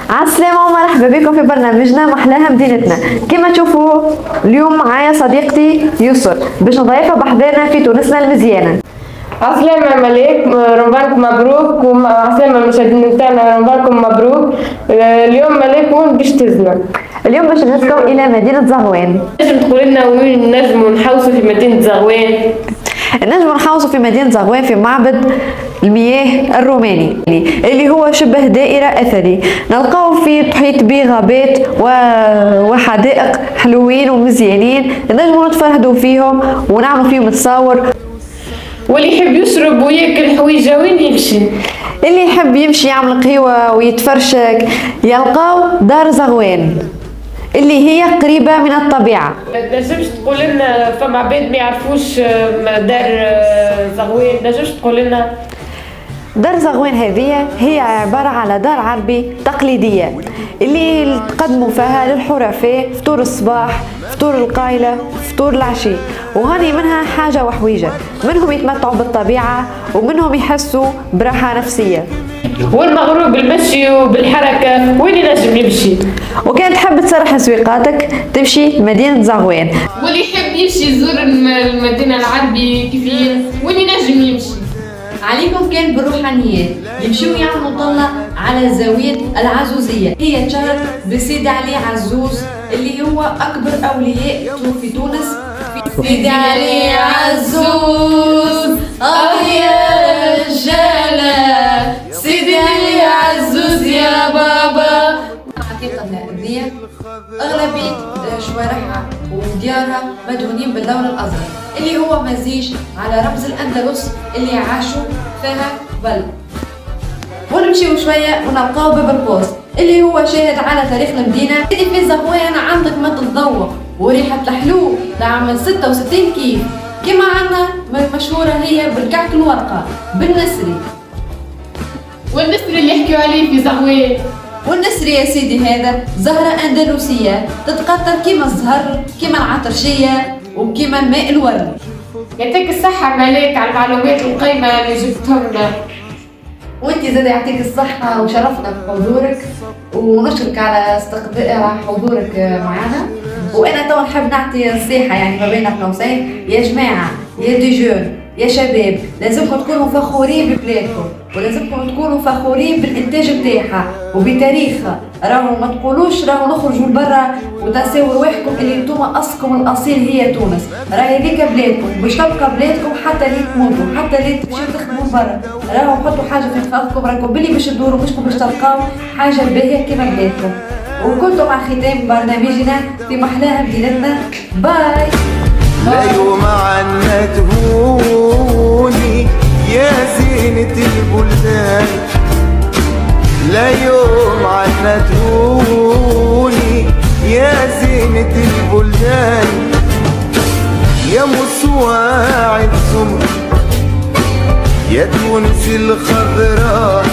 عالسلامة ومرحبا بكم في برنامجنا محلاها مدينتنا. كما تشوفوا اليوم معايا صديقتي يسر باش نضيفها بحضرنا في تونسنا المزيانة. عسلامة مليك، رمضانكم مبروك، وعسلامة المشاهدين نتاعنا رمضانكم مبروك. اليوم مليك وين باش تزنا؟ اليوم باش نهزكم إلى مدينة زغوان. نجم تقول لنا وين نجموا نحوسوا في مدينة زغوان؟ نجموا نحوسوا في مدينة زغوان في معبد المياه الروماني اللي هو شبه دائرة أثري، نلقاو فيه تحيط به غابات وحدائق حلوين ومزيانين، نجموا نتفرهدوا فيهم ونعملوا فيهم تصاور. واللي يحب يشرب وياكل حويجة وين يمشي؟ اللي يحب يمشي يعمل قهوة ويتفرشك يلقاو دار زغوان اللي هي قريبة من الطبيعة. نجمش تقول لنا فما عباد ما يعرفوش دار زغوان؟ نجمش تقول لنا؟ دار زغوان هذه هي عبارة على دار عربي تقليدية اللي تقدموا فيها للحرفاء فطور الصباح، فطور القايلة، فطور العشي، وهاني منها حاجة وحويجة، منهم يتمتعوا بالطبيعة ومنهم يحسوا براحة نفسية. والمغروب المشي وبالحركة وين ينجم يمشي؟ وكان تحب تسرح سويقاتك تمشي مدينة زغوان. واللي يحب يمشي يزور المدينة العربي كيفية وين ينجم يمشي؟ عليكم كان بالروحانيات يمشيو يعملوا طلة على زاوية العزوزية، هي تشهد بسيدي علي عزوز اللي هو أكبر أولياء في تونس. سيدي علي عزوز يا رجالة، سيدي علي عزوز يا بابا. الحقيقة هذه أغلبية شوارعها وديارها مدهونين باللون الأزرق اللي هو مزيج على رمز الأندلس اللي عاشوا فيها قبل. ونمشيو شوية ونلقاو باب القوس اللي هو شاهد على تاريخ المدينة. في زغوان عندك ما تتذوق وريحة الحلو تعمل 66 كيف، كما عندنا مشهورة هي بالكعك الورقة بالنسري. والنسري اللي يحكيوا عليه في زغوان؟ والنسري يا سيدي هذا زهرة أندلسية تتقطر كيما الزهر كيما العطرشية وكيما الماء الورد. يعطيك الصحة ملاك على المعلومات القيمة اللي جبتهم لنا. وانت زاد يعطيك الصحة وشرفنا بحضورك ونشكرك على حضورك معنا. وانا تو نحب نعطي نصيحة يعني ما بين قوسين، يا جماعة يا دي جون يا شباب لازمكم تكونوا فخورين ببلادكم ولازمكم تكونوا فخورين بالانتاج بتاعها وبتاريخها. راهو ما تقولوش راهو نخرجوا لبرا وتنساو رواحكم اللي انتوما اصلكم الاصيل هي تونس. راهي هذيك بلادكم باش تبقى بلادكم حتى اللي تموتوا حتى اللي تمشيو تخدموا برا. راهو حطوا حاجه في خاطركم راكم بلي باش تدوروا مشكم باش تلقاو حاجه باهيه كيما بلادكم. وكنتم مع ختام برنامجنا في محلاها مدينتنا. باي. لا يوم عنا تهوني يا زينة البلدان، لا يوم عنا تهوني يا زينة البلدان، يا مصواعد سمر يا تونس الخضراء